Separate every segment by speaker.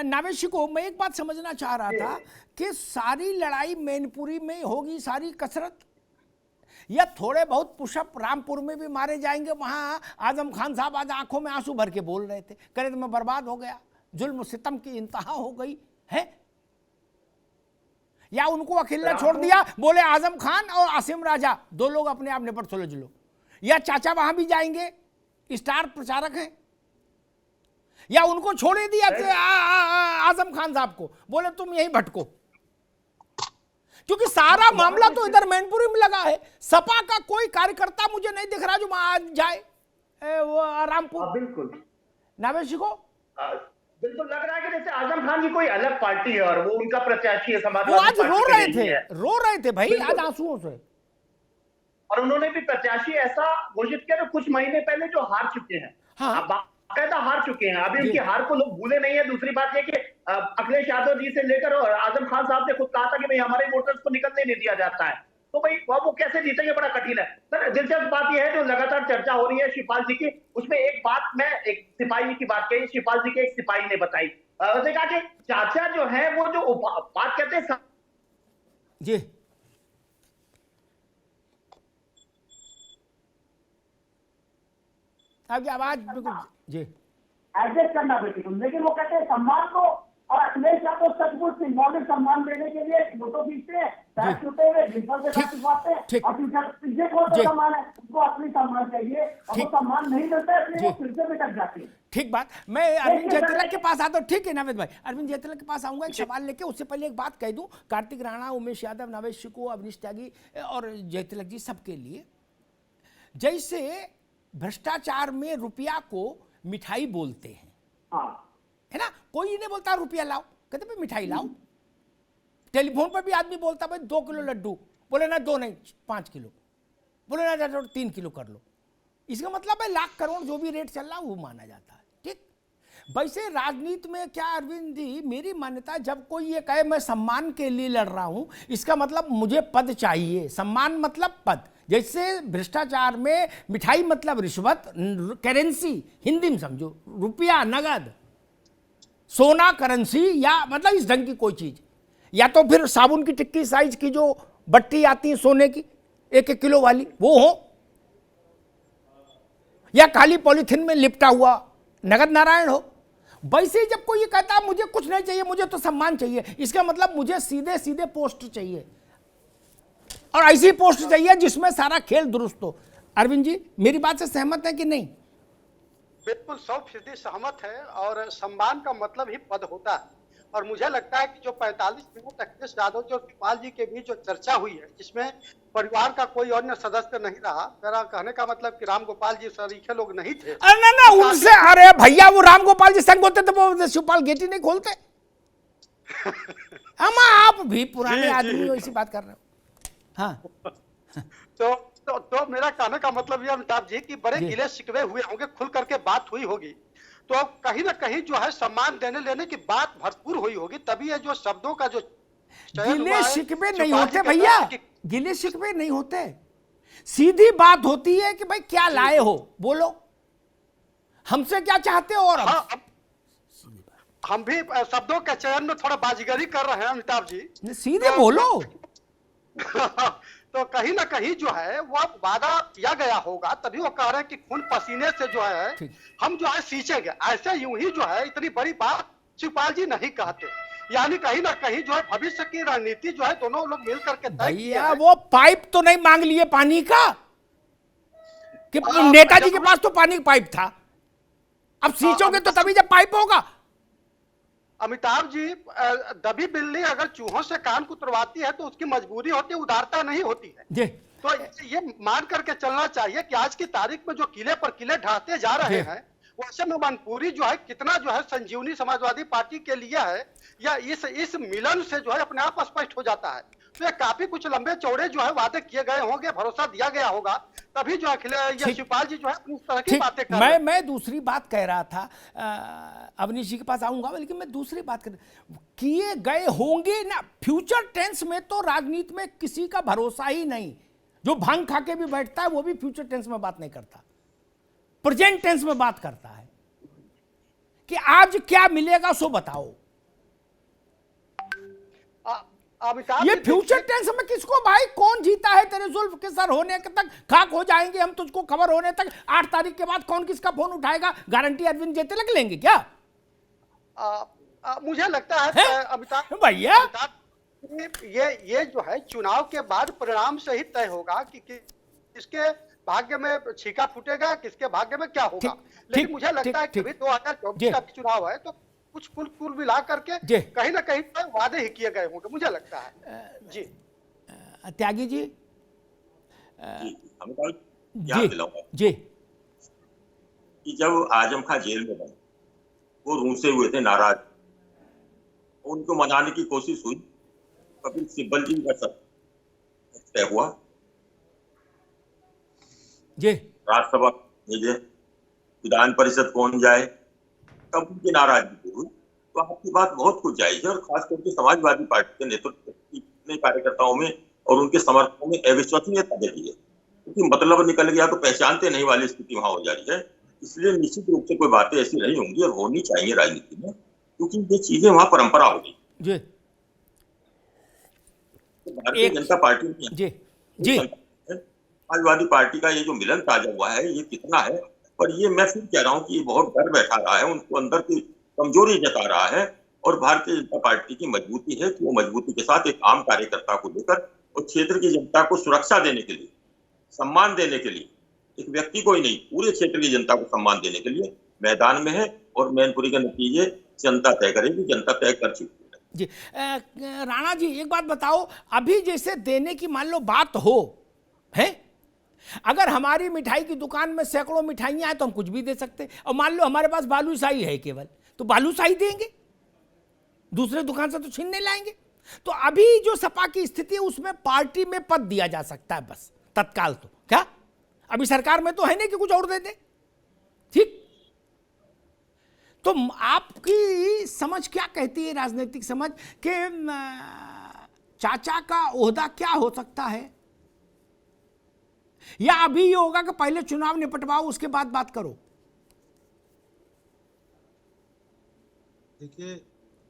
Speaker 1: नावेशी को मैं एक बात समझना चाह रहा था कि सारी लड़ाई मैनपुरी में होगी, सारी कसरत, या थोड़े बहुत पुशअप रामपुर में भी मारे जाएंगे। वहां आजम खान साहब आज आंखों में आंसू भर के बोल रहे थे, कह रहे थे मैं बर्बाद हो गया, जुल्म सितम की इंतहा हो गई है। या उनको अकेला छोड़ दिया, बोले आजम खान और आसिम राजा दो लोग अपने आप निपट सुलझ लो। या चाचा वहां भी जाएंगे, स्टार प्रचारक हैं, या उनको छोड़े दिया आजम खान साहब को, बोले तुम यहीं भटको, क्योंकि सारा मामला तो इधर मैनपुरी में लगा है। सपा का कोई कार्यकर्ता मुझे नहीं दिख रहा जो वहां आज जाए वो रामपुर।
Speaker 2: बिल्कुल
Speaker 1: नावेशी को
Speaker 2: बिल्कुल लग रहा है कि जैसे आजम खान की कोई अलग पार्टी है और वो उनका प्रत्याशी है,
Speaker 1: वो आज रो रहे थे भाई, आज आंसुओं से।
Speaker 2: और उन्होंने भी प्रत्याशी ऐसा घोषित किया जो कुछ महीने पहले जो हार चुके हैं।
Speaker 1: हाँ,
Speaker 2: बाकायदा हार चुके हैं, अभी उनकी हार को लोग भूले नहीं है। दूसरी बात यह कि अखिलेश यादव जी से लेकर और आजम खान साहब ने खुद कहा था कि भाई हमारे वोटर्स को निकलने नहीं दिया जाता है, तो भाई वो कैसे जीतेंगे, बड़ा कठिन है। सर दिलचस्प बात यह है जो लगातार चर्चा हो रही है शिवपाल जी की, उसमें एक बात मैं एक सिपाही की बात कही, शिवपाल जी के एक सिपाही ने बताई, उसने कहा कि चाचा जो है वो जो बात कहते हैं
Speaker 1: जी आपकी आवाज बिल्कुल जी
Speaker 3: एडजस्ट करना बेटी तुम, लेकिन वो कहते हैं सम्मान को, और अखिलेश यादव सचमुच सिंबॉलिक सम्मान देने के लिए फोटो खींचते हैं, पैर छूटे हुए डिंपल के साथ छुपाते हैं, और पीछे कौन सा सम्मान है, उनको असली सम्मान चाहिए, और वो सम्मान नहीं मिलता है इसलिए वो फिर से भटक जाती है।
Speaker 1: ठीक बात। मैं अरविंद जयतिलक के पास आता हूँ, ठीक है नावेद भाई, अरविंद जयतिलक के पास आऊंगा एक सवाल लेके। उससे पहले एक बात कह दूं, कार्तिक राणा, उमेश यादव, नावेशी को, अवनीश त्यागी और जयतिलक जी सबके लिए, जैसे भ्रष्टाचार में रुपया को मिठाई बोलते हैं, है ना, कोई नहीं बोलता रुपया लाओ, कहते भाई मिठाई लाओ। टेलीफोन पर भी आदमी बोलता भाई 2 किलो लड्डू, बोले ना 2 नहीं 5 किलो, बोले ना 3 किलो कर लो। इसका मतलब है लाख करोड़ जो भी रेट चल रहा है वो माना जाता है। ठीक, वैसे राजनीति में क्या अरविंद जी, मेरी मान्यता, जब कोई ये कहे मैं सम्मान के लिए लड़ रहा हूं, इसका मतलब मुझे पद चाहिए। सम्मान मतलब पद, जैसे भ्रष्टाचार में मिठाई मतलब रिश्वत, करेंसी हिंदी में समझो, रुपया, नगद, सोना करेंसी, या मतलब इस ढंग की कोई चीज, या तो फिर साबुन की टिक्की साइज की जो बट्टी आती है सोने की 1-1 किलो वाली वो हो, या काली पॉलिथीन में लिपटा हुआ नगद नारायण हो। वैसे जब कोई ये कहता मुझे कुछ नहीं चाहिए, मुझे तो सम्मान चाहिए, इसका मतलब मुझे सीधे सीधे पोस्ट चाहिए, और ऐसी पोस्ट चाहिए जिसमें सारा खेल दुरुस्त हो। अरविंद जी मेरी बात से सहमत है कि नहीं?
Speaker 4: बिल्कुल 100% सहमत है, और सम्मान का मतलब ही पद होता है। और मुझे लगता है कि जो 45 मिनट अखिलेश यादव जो शिवपाल जी के बीच जो चर्चा हुई है, जिसमें परिवार का कोई अन्य सदस्य नहीं रहा, मेरा कहने का मतलब कि राम गोपाल जी सरीखे लोग नहीं थे।
Speaker 1: ना उनसे, अरे भैया वो राम गोपाल जी संग होते तो वो शिवपाल गेटी नहीं खोलते। हम आप भी पुराने आदमी हो, इसी बात कर रहे हो। हाँ
Speaker 4: तो मेरा कहने का मतलब ये अमिताभ जी कि बड़े गिले शिकवे हुए होंगे, खुल करके बात हुई होगी, तो कहीं ना कहीं जो है सम्मान देने लेने की बात भरपूर हुई होगी, तभी ये जो शब्दों का जो
Speaker 1: गिले शिकवे नहीं होते भैया, गिले शिकवे नहीं होते, सीधी बात होती है कि भाई क्या लाए हो, बोलो हमसे क्या चाहते हो। और
Speaker 4: हम भी शब्दों के चयन में थोड़ा बाजीगरी कर रहे हैं अमिताभ जी,
Speaker 1: सीधे बोलो।
Speaker 4: तो कहीं ना कहीं जो है वो वादा किया गया होगा, तभी वो कह रहे हैं कि खून पसीने से जो है हम जो है सींचेंगे। ऐसे यूं ही जो है इतनी बड़ी बात शिवपाल जी नहीं कहते, यानी कहीं ना कहीं जो है भविष्य की रणनीति जो है दोनों लोग मिल करके तय किया है।
Speaker 1: वो पाइप तो नहीं मांग लिए पानी का, कि नेताजी के पास तो पानी का पाइप था, अब सींचोगे तो तभी जब पाइप होगा।
Speaker 4: अमिताभ जी, दबी बिल्ली अगर चूहों से कान कुतरवाती है तो उसकी मजबूरी होती है, उदारता नहीं होती है। तो ये मान करके चलना चाहिए कि आज की तारीख में जो किले पर किले ढाते जा रहे हैं, वैसे में मनपुरी जो है कितना जो है संजीवनी समाजवादी पार्टी के लिए है, या इस मिलन से जो है अपने आप स्पष्ट हो जाता है। तो ये काफी कुछ लंबे चौड़े जो है वादे किए गए होंगे, भरोसा दिया गया होगा, तभी जो है शिवपाल जी जो है इस तरह की बातें कर रहे हैं।
Speaker 1: मैं दूसरी बात कह रहा था, अवनीश जी के पास आऊंगा, लेकिन मैं दूसरी बात कर, किए गए होंगे ना, फ्यूचर टेंस में तो राजनीति में किसी का भरोसा ही नहीं। जो भांग खा के भी बैठता है वो भी फ्यूचर टेंस में बात नहीं करता, प्रेजेंट टेंस में बात करता है कि आज क्या मिलेगा सो बताओ।
Speaker 4: अमिताभ
Speaker 1: ये
Speaker 4: जी
Speaker 1: फ्यूचर टेंस में किसको भाई, कौन जीता है तेरे जुल्फ के सर होने तक खाक हो जाएंगे हम, तुझको खबर होने तक 8 तारीख के बाद कौन किसका फोन उठाएगा, गारंटी अरविंद जेतलक लेंगे क्या?
Speaker 4: मुझे लगता है अमिताभ
Speaker 1: भैया
Speaker 4: ये जो है चुनाव के बाद परिणाम से ही तय होगा कि किसके भाग्य में छीका फूटेगा, किसके भाग्य में क्या होगा। लेकिन मुझे लगता है कि 2024 का चुनाव है तो कुछ कुल मिला करके कहीं ना कहीं तो वादे ही किए गए होंगे, मुझे लगता है। जी
Speaker 1: त्यागी जी,
Speaker 5: जी कि जब आजम खां जेल में बने, वो रूसे हुए थे, नाराज, उनको मनाने की कोशिश हुई, कपिल सिब्बल जी का सब तय हुआ,
Speaker 1: जी
Speaker 5: राज्यसभा भेजे, विधान परिषद कौन जाए, तब उनकी नाराजगी हुई। तो आपकी बात बहुत कुछ जायज है, और खास करके समाजवादी पार्टी के नेतृत्व के कार्यकर्ताओं में और उनके समर्थकों में अविश्वसनीयता देखी है, क्योंकि मतलब निकल गया तो पहचानते नहीं वाली स्थिति वहां हो जा रही है। इसलिए निश्चित रूप से कोई बातें ऐसी नहीं होंगी और होनी चाहिए राजनीति में, क्योंकि ये चीजें वहां परंपरा हो गई। भारतीय जनता पार्टी में
Speaker 1: जी
Speaker 5: समाजवादी पार्टी का ये जो मिलन ताजा हुआ है, ये कितना है, और ये मैं फिर कह रहा हूँ कि ये बहुत डर बैठा रहा है, उनको अंदर की कमजोरी जता रहा है। और भारतीय जनता पार्टी की मजबूती है कि वो मजबूती के साथ एक आम कार्यकर्ता को लेकर और क्षेत्र की जनता को सुरक्षा देने के लिए, सम्मान देने के लिए, एक व्यक्ति को ही नहीं पूरे क्षेत्र की जनता को सम्मान देने के लिए मैदान में है। और मैनपुरी के नतीजे जनता तय करेगी, जनता तय कर चुकी है।
Speaker 1: जी राणा जी एक बात बताओ, अभी जैसे देने की मान लो बात हो है, अगर हमारी मिठाई की दुकान में सैकड़ों मिठाइयां हैं तो हम कुछ भी दे सकते, और मान लो हमारे पास बालूशाही है केवल, तो बालूशाही देंगे, दूसरे दुकान से तो छीन नहीं लाएंगे। तो अभी जो सपा की स्थिति है उसमें पार्टी में पद दिया जा सकता है बस तत्काल, तो क्या अभी सरकार में तो है नहीं कि कुछ और दे दे, ठीक? तो आपकी समझ क्या कहती है, राजनीतिक समझ, कि चाचा का ओहदा क्या हो सकता है, या अभी ये होगा कि पहले चुनाव निपटवाओ उसके बाद बात करो?
Speaker 6: देखिए,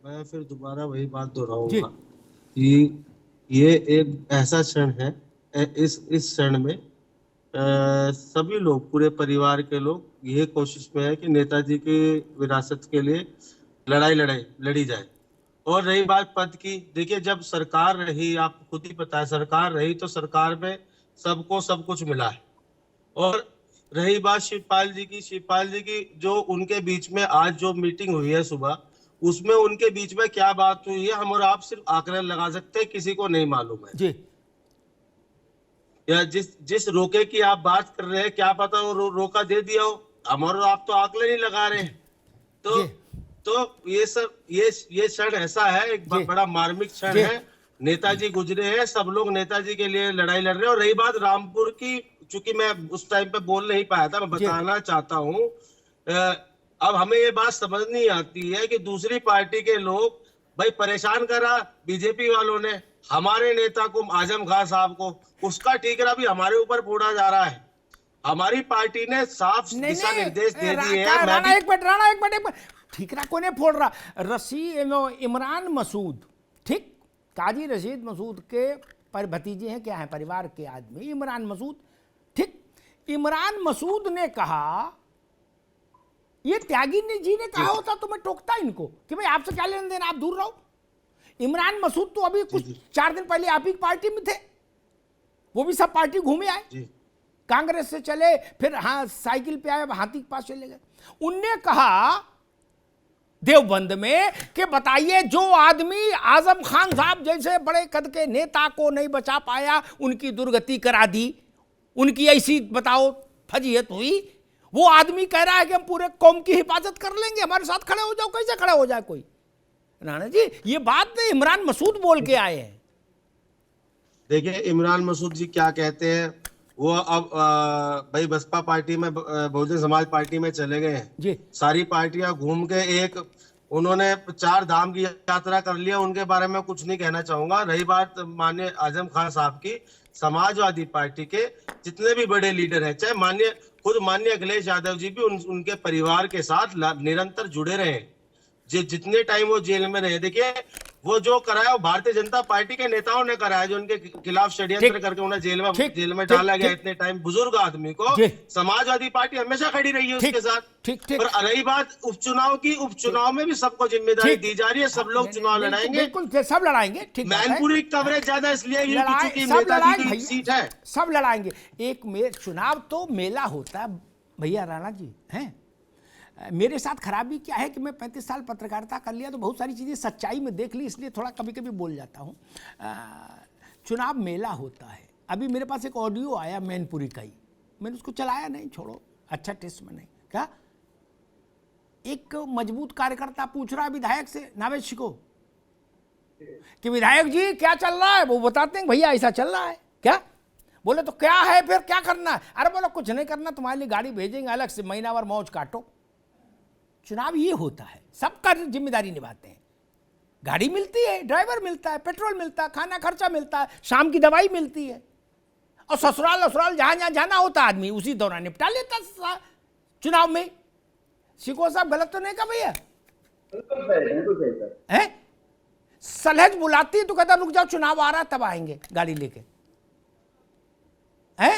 Speaker 6: मैं फिर दोबारा वही बात दोहराऊंगा कि ये एक ऐसा क्षण है, इस क्षण में सभी लोग, पूरे परिवार के लोग ये कोशिश में है कि नेताजी की विरासत के लिए लड़ी जाए। और रही बात पद की, देखिए जब सरकार रही, आप खुद ही पता है, सरकार रही तो सरकार में सबको सब कुछ मिला है। और रही बात शिवपाल जी की जो उनके बीच में आज जो मीटिंग हुई है सुबह, उसमें उनके बीच में क्या बात हुई है हम और आप सिर्फ आंकड़े लगा सकते हैं, किसी को नहीं मालूम है
Speaker 1: जी।
Speaker 6: या जिस रोके की आप बात कर रहे हैं, क्या पता वो रोका दे दिया हो, हम और आप तो आंकड़े नहीं लगा रहे हैं। तो ये सब ये क्षण ऐसा है, एक बड़ा मार्मिक क्षण है। नेताजी गुजरे हैं, सब लोग नेताजी के लिए लड़ाई लड़ रहे हैं। और रही बात रामपुर की, चूंकि मैं उस टाइम पे बोल नहीं पाया था, मैं बताना चाहता हूँ, अब हमें ये बात समझ नहीं आती है कि दूसरी पार्टी के लोग भाई परेशान करा बीजेपी वालों ने हमारे नेता को, आजम खान साहब को, उसका ठीकरा भी हमारे ऊपर फोड़ा जा रहा है। हमारी पार्टी ने साफ दिशा निर्देश दे दिए हैं।
Speaker 1: राणा एक मिनट, ठीकरा कोने फोड़ रहा? इमरान मसूद, ठीक, काजी रशीद मसूद के भतीजे हैं, क्या है, परिवार के आदमी इमरान मसूद, ठीक। इमरान मसूद ने कहा, ये त्यागी जी ने कहा होता तो मैं टोकता इनको कि भाई आपसे क्या लेना देना, आप दूर रहो। इमरान मसूद तो अभी कुछ 4 दिन पहले आप ही की पार्टी में थे, वो भी सब पार्टी घूमे आए, कांग्रेस से चले, फिर हाँ साइकिल पे आए, हाथी के पास चले गए। उनने कहा देवबंद में कि बताइए, जो आदमी आजम खान साहब जैसे बड़े कद के नेता को नहीं बचा पाया, उनकी दुर्गति करा दी, उनकी ऐसी बताओ फजीहत हुई, वो आदमी कह रहा है कि हम पूरे कौम की हिफाजत कर लेंगे, हमारे साथ खड़े हो जाओ। कैसे खड़े हो जाए कोई? राणा जी ये बात इमरान मसूद बोल के आए हैं।
Speaker 6: देखिए इमरान मसूद जी क्या कहते हैं, वो अब भाई बसपा पार्टी में, बहुजन समाज पार्टी में चले गए हैं
Speaker 1: जी।
Speaker 6: सारी पार्टियां घूम के एक उन्होंने 4 धाम की यात्रा कर लिया, उनके बारे में कुछ नहीं कहना चाहूंगा। रही बात माननीय आजम खान साहब की, समाजवादी पार्टी के जितने भी बड़े लीडर हैं, चाहे खुद माननीय अखिलेश यादव जी भी उनके परिवार के साथ निरंतर जुड़े रहे, जितने टाइम वो जेल में रहे। देखिए वो जो कराया वो भारतीय जनता पार्टी के नेताओं ने कराया, जो उनके खिलाफ षड्यंत्र करके उन्हें जेल में डाला गया इतने टाइम। बुजुर्ग आदमी को समाजवादी पार्टी हमेशा खड़ी रही है उसके साथ। और रही बात उपचुनाव की, उपचुनाव में भी सबको जिम्मेदारी दी जा रही है, सब लोग चुनाव लड़ाएंगे,
Speaker 1: बिल्कुल सब लड़ाएंगे।
Speaker 6: मैनपुरी कवरेज ज्यादा इसलिए क्योंकि नेताजी की सीट है,
Speaker 1: सब लड़ाएंगे। एक चुनाव तो मेला होता है भैया राणा जी हैं। मेरे साथ खराबी क्या है कि मैं 35 साल पत्रकारिता कर लिया तो बहुत सारी चीज़ें सच्चाई में देख ली, इसलिए थोड़ा कभी कभी बोल जाता हूँ। चुनाव मेला होता है। अभी मेरे पास एक ऑडियो आया मैनपुरी का ही, मैंने उसको चलाया नहीं, छोड़ो, अच्छा टेस्ट में नहीं। क्या एक मजबूत कार्यकर्ता पूछ रहा है विधायक से, नावेश को, कि विधायक जी क्या चल रहा है? वो बताते हैं भैया ऐसा चल रहा है। क्या बोले तो क्या है फिर, क्या करना है? अरे बोलो कुछ नहीं करना, तुम्हारे लिए गाड़ी भेजेंगे अलग से, महीना भर मौज काटो। चुनाव ये होता है, सबका जिम्मेदारी निभाते हैं। गाड़ी मिलती है, ड्राइवर मिलता है, पेट्रोल मिलता है, खाना खर्चा मिलता है, शाम की दवाई मिलती है, और ससुराल जहां जाना होता है आदमी उसी दौरान निपटा लेता चुनाव में। शिको साहब गलत तो नहीं कहा भैया? है सलहज बुलाती तो कहता रुक जाओ चुनाव आ रहा तब आएंगे गाड़ी लेके। है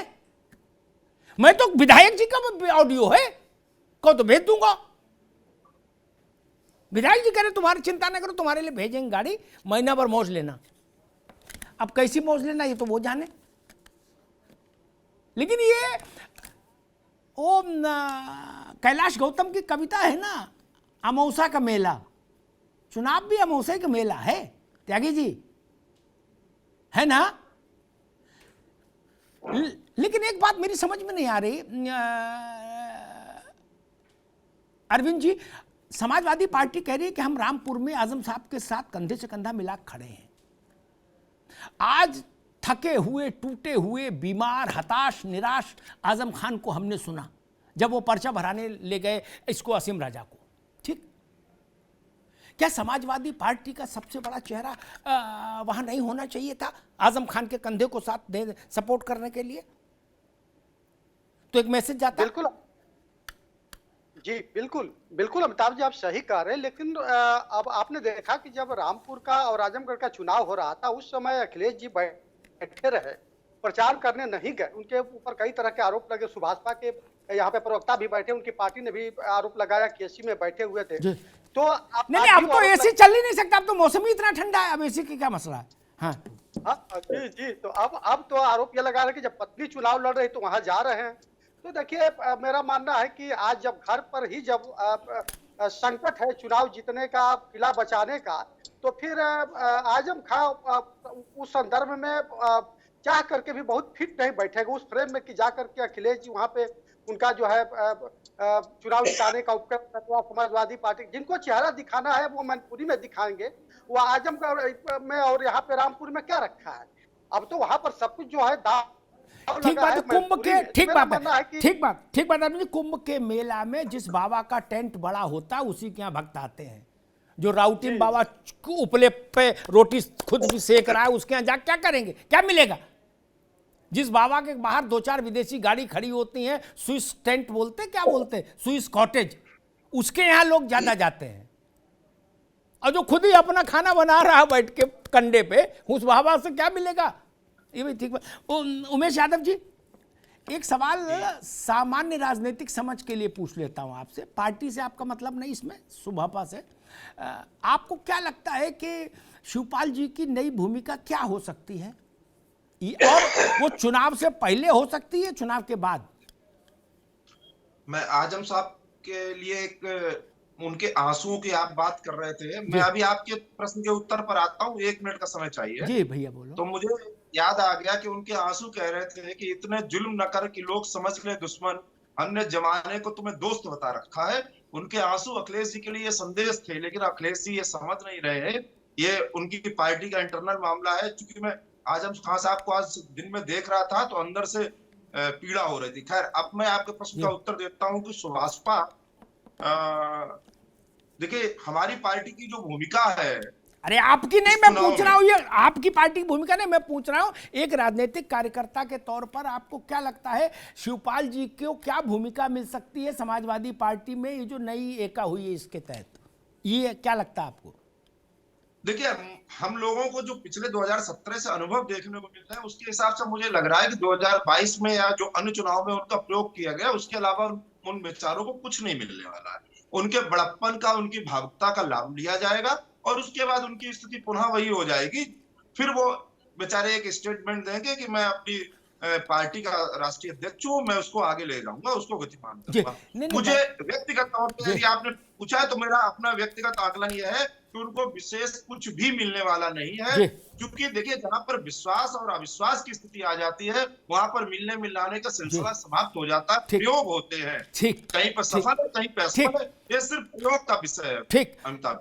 Speaker 1: मैं तो विधायक जी का ऑडियो है को तो भेज दूंगा। विधायक जी कह रहे तुम्हारी चिंता न करो, तुम्हारे लिए भेजेंगे गाड़ी, महीना भर मौज लेना। अब कैसी मौज लेना ये तो वो जाने। लेकिन ये वो कैलाश गौतम की कविता है ना, अमावस्या का मेला, चुनाव भी अमावस्या का मेला है त्यागी जी, है ना। लेकिन एक बात मेरी समझ में नहीं आ रही अरविंद जी, समाजवादी पार्टी कह रही है कि हम रामपुर में आजम साहब के साथ कंधे से कंधा मिला खड़े हैं। आज थके हुए, टूटे हुए, बीमार, हताश, निराश आजम खान को हमने सुना जब वो पर्चा भराने ले गए इसको असीम राजा को। ठीक, क्या समाजवादी पार्टी का सबसे बड़ा चेहरा वहां नहीं होना चाहिए था आजम खान के कंधे को साथ दे सपोर्ट करने के लिए? तो एक मैसेज जाता।
Speaker 4: बिल्कुल जी, बिल्कुल बिल्कुल अमिताभ जी आप सही कह रहे हैं। लेकिन अब आपने देखा कि जब रामपुर का और आजमगढ़ का चुनाव हो रहा था उस समय अखिलेश जी बैठे रहे, प्रचार करने नहीं गए। उनके ऊपर कई तरह के आरोप लगे, सुभाषपा के यहाँ पे प्रवक्ता भी बैठे, उनकी पार्टी ने भी आरोप लगाया कि एसी में बैठे हुए थे। तो
Speaker 1: नहीं अब तो एसी चल ही नहीं सकता, अब तो मौसम ही इतना ठंडा है, अब एसी की क्या मसला है? हाँ
Speaker 4: जी जी, तो अब तो आरोप ये लगा रहे कि जब पत्नी चुनाव लड़ रही तो वहां जा रहे हैं। तो देखिए मेरा मानना है कि आज जब घर पर ही जब संकट है चुनाव जीतने का, किला बचाने का, तो फिर आजम खान उस संदर्भ में चाह करके भी बहुत फिट नहीं बैठेगा उस फ्रेम में कि जा करके अखिलेश जी वहां पे उनका जो है चुनाव जिताने का उपक्रम समाजवादी पार्टी जिनको चेहरा दिखाना है वो मैनपुरी में दिखाएंगे, वो आजमगढ़ में और यहाँ पे रामपुर में क्या रखा है? अब तो वहां पर सब कुछ जो है
Speaker 1: ठीक बात है। कुंभ के ठीक बात है, ठीक बात है। कुंभ के मेला में जिस बाबा का टेंट बड़ा होता है उसी के यहाँ भक्त आते हैं। जो राउटिन बाबा उपले पे रोटी खुद भी सेक रहा है उसके यहाँ जा क्या करेंगे, क्या मिलेगा? जिस बाबा के बाहर 2-4 विदेशी गाड़ी खड़ी होती हैं, स्विस टेंट बोलते, क्या बोलते, स्विस कॉटेज, उसके यहाँ लोग ज्यादा जाते हैं। और जो खुद ही अपना खाना बना रहा है बैठ के कंडे पे, उस बाबा से क्या मिलेगा? ये भी ठीक बात। उमेश यादव जी, एक सवाल सामान्य राजनीतिक समझ के लिए पूछ लेता हूं आपसे, पार्टी से आपका मतलब नहीं, इसमें सुभापा से। आपको क्या लगता है कि शिवपाल जी की नई भूमिका क्या हो सकती है, और वो चुनाव से पहले हो सकती है, चुनाव के बाद?
Speaker 7: मैं आजम साहब के लिए उनके आंसुओं की आप बात कर रहे थे, मैं अभी आपके प्रश्न के उत्तर पर आता हूँ, 1 मिनट का समय चाहिए।
Speaker 1: जी भैया बोलो।
Speaker 7: तो मुझे याद आ गया कि उनके आंसू कह रहे थे कि इतने जुल्म न कर कि लोग समझ ले दुश्मन, हमने जमाने को तुम्हें दोस्त बता रखा है। उनके आंसू अखिलेश जी के लिए संदेश थे, लेकिन अखिलेश जी ये समझ नहीं रहे हैं, ये उनकी पार्टी का इंटरनल मामला है। चूंकि मैं आजम खान साहब को आज दिन में देख रहा था तो अंदर से पीड़ा हो रही थी। खैर, अब मैं आपके प्रश्न का उत्तर देता हूं कि सुभाषपा, देखिए हमारी पार्टी की जो भूमिका है,
Speaker 1: अरे आपकी नहीं, मैं पूछ रहा हूँ, ये आपकी पार्टी की भूमिका नहीं, मैं पूछ रहा हूँ एक राजनीतिक कार्यकर्ता के तौर पर आपको क्या लगता है शिवपाल जी को क्या भूमिका मिल सकती है समाजवादी पार्टी में, ये जो नई एका हुई है इसके तहत, ये क्या लगता है आपको?
Speaker 7: देखिए, हम लोगों को जो पिछले 2017 से अनुभव देखने को मिल रहा है, उसके हिसाब से मुझे लग रहा है कि 2022 में या जो अन्य चुनाव में उनका प्रयोग किया गया, उसके अलावा उन बेचारों को कुछ नहीं मिलने वाला है। उनके बड़प्पन का, उनकी भावुकता का लाभ लिया जाएगा और उसके बाद उनकी स्थिति पुनः वही हो जाएगी। फिर वो बेचारे एक स्टेटमेंट देंगे कि मैं अपनी पार्टी का राष्ट्रीय अध्यक्ष हूँ, मैं उसको आगे ले जाऊंगा, उसको गतिमान करूंगा। मुझे व्यक्तिगत तौर पर यदि आपने पूछा है तो मेरा अपना व्यक्तिगत आकलन यह है कि उनको विशेष कुछ भी मिलने वाला नहीं है, क्योंकि देखिए जहां पर विश्वास और अविश्वास की स्थिति आ जाती है, वहां पर मिलने मिलाने का सिलसिला समाप्त हो जाता है, प्रयोग होते हैं, कहीं पर सफल है, कहीं पर असफल है, ये सिर्फ प्रयोग का विषय है।
Speaker 1: ठीक,
Speaker 7: अमिताभ।